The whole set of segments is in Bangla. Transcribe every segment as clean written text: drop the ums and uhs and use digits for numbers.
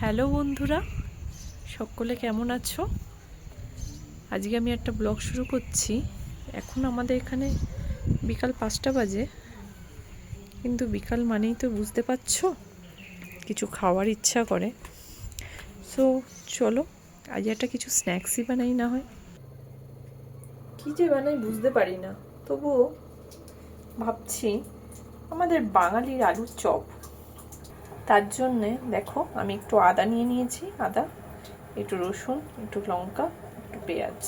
হ্যালো বন্ধুরা, সকলে কেমন আছো? আজকে আমি একটা ব্লগ শুরু করছি। এখন আমাদের এখানে বিকাল 5টা বাজে, কিন্তু বিকাল মানেই তো বুঝতে পারছো কিছু খাওয়ার ইচ্ছা করে। সো চলো আজ একটা কিছু স্ন্যাক্সই বানাই, না হয় কী যে বানাই বুঝতে পারি না, তবুও ভাবছি আমাদের বাঙালির আলুর চপ। তার জন্যে দেখো আমি একটু আদা নিয়ে নিয়েছি, আদা, একটু রসুন, একটু লঙ্কা, একটু পেঁয়াজ।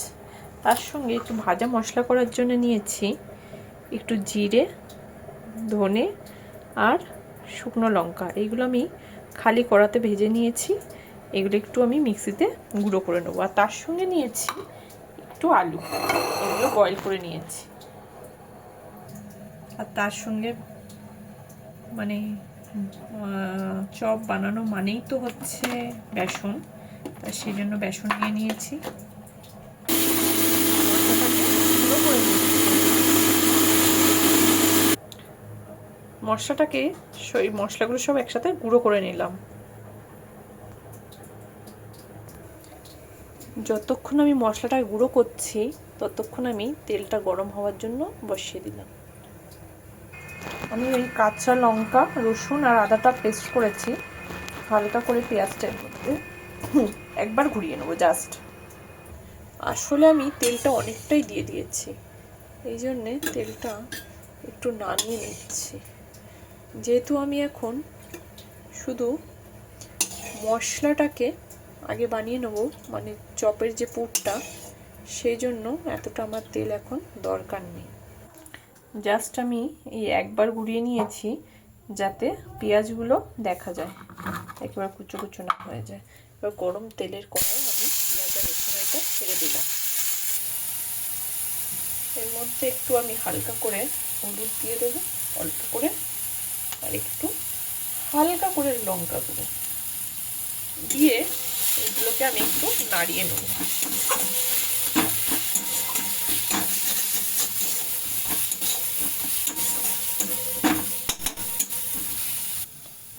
তার সঙ্গে একটু ভাজা মশলা করার জন্য নিয়েছি একটু জিরে, ধনে আর শুকনো লঙ্কা। এইগুলো আমি খালি কড়াতে ভেজে নিয়েছি। এগুলো একটু আমি মিক্সিতে গুঁড়ো করে নেবো। আর তার সঙ্গে নিয়েছি একটু আলু, এগুলো বয়েল করে নিয়েছি। আর তার সঙ্গে মানে চপ বানানো মানেই তো হচ্ছে বেসন, তাই সেই জন্য বেসন নিয়ে নিয়েছি। মশলাটাকে মশলাগুলো সব একসাথে গুঁড়ো করে নিলাম। যতক্ষণ আমি মশলাটা গুঁড়ো করছি ততক্ষণ আমি তেলটা গরম হওয়ার জন্য বসিয়ে দিলাম। আমি এই কাঁচা লঙ্কা, রসুন আর আদাটা পেস্ট করেছি, হালকা করে পেঁয়াজটার মধ্যে একবার ঘুরিয়ে নেবো জাস্ট। আসলে আমি তেলটা অনেকটাই দিয়ে দিয়েছি, এই জন্যে তেলটা একটু নামিয়ে নিচ্ছি। যেহেতু আমি এখন শুধু মশলাটাকে আগে বানিয়ে নেবো, মানে চপের যে পুরটা, সেই জন্য এতটা আমার তেল এখন দরকার নেই। জাস্ট আমি এই একবার ঘুরিয়ে নিয়েছি যাতে পেঁয়াজগুলো দেখা যায়, একেবারে কুচো কুচো না হয়ে যায়। এবার গরম তেলের কড়াই আমি পেঁয়াজ আর রসুনটা ছেড়ে দিলাম। এর মধ্যে একটু আমি হালকা করে হলুদ দিয়ে দেবো, অল্প করে, আর একটু হালকা করে লঙ্কা গুঁড়ো দিয়ে এগুলোকে আমি একটু নাড়িয়ে নেব।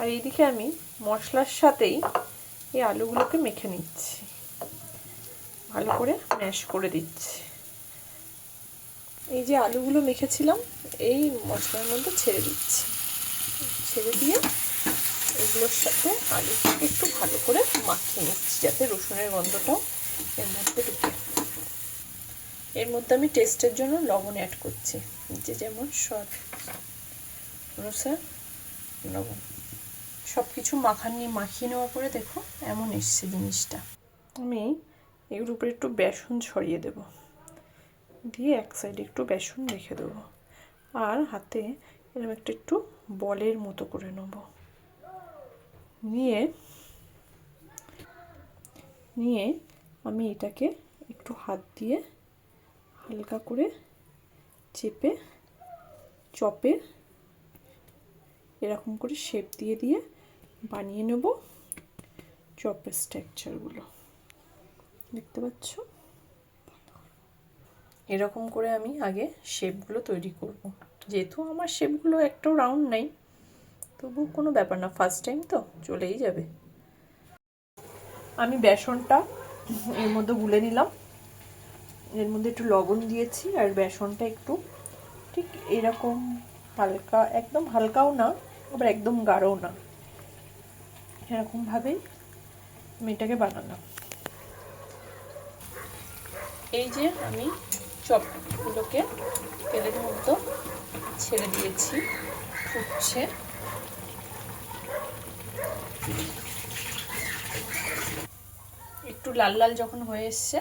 আর এইদিকে আমি মশলার সাথেই এই আলুগুলোকে মেখে নিচ্ছি, ভালো করে ম্যাশ করে দিচ্ছি। এই যে আলুগুলো মেখেছিলাম এই মশলার মধ্যে ছেড়ে দিচ্ছি, ছেড়ে দিয়ে এগুলোর সাথে আলুটাকে একটু ভালো করে মাখিয়ে নিচ্ছি যাতে রসুনের গন্ধটাও এর মধ্যে ঢুকে। এর মধ্যে আমি টেস্টের জন্য লবণ অ্যাড করছি, যে যেমন স্বাদ অনুসার লবণ। সব কিছু মাখিয়ে নেওয়ার পরে দেখো এমন এসছে জিনিসটা। আমি এর উপরে একটু বেসন ছড়িয়ে দেব, দিয়ে এক সাইডে একটু বেসন রেখে দেবো, আর হাতে এরকম একটু বলের মতো করে নেব। নিয়ে আমি এটাকে একটু হাত দিয়ে হালকা করে চেপে চপে এরকম করে শেপ দিয়ে দিয়ে বানিয়ে নেব চপের স্ট্রাকচারগুলো। দেখতে পাচ্ছ, এরকম করে আমি আগে শেপগুলো তৈরি করব। যেহেতু আমার শেপগুলো একটাও রাউন্ড নাই, তবু কোনো ব্যাপার না, ফার্স্ট টাইম তো চলেই যাবে। আমি বেসনটা এর মধ্যে গুলে নিলাম, এর মধ্যে একটু লবণ দিয়েছি, আর বেসনটা একটু ঠিক এরকম হালকা, একদম হালকাও না আবার একদম গাঢ়ও না, এরকমভাবেই আমি এটাকে বানালাম। এই যে আমি চপগুলোকে তেলের মধ্যে ছেড়ে দিয়েছি, ফুটছে। একটু লাল লাল যখন হয়ে এসছে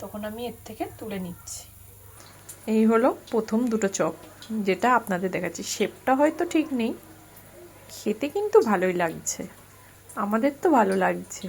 তখন আমি এর থেকে তুলে নিচ্ছি। এই হলো প্রথম দুটো চপ, যেটা আপনাদের দেখাচ্ছি। শেপটা হয়তো ঠিক নেই, খেতে কিন্তু ভালোই লাগছে, আমাদের তো ভালো লাগছে।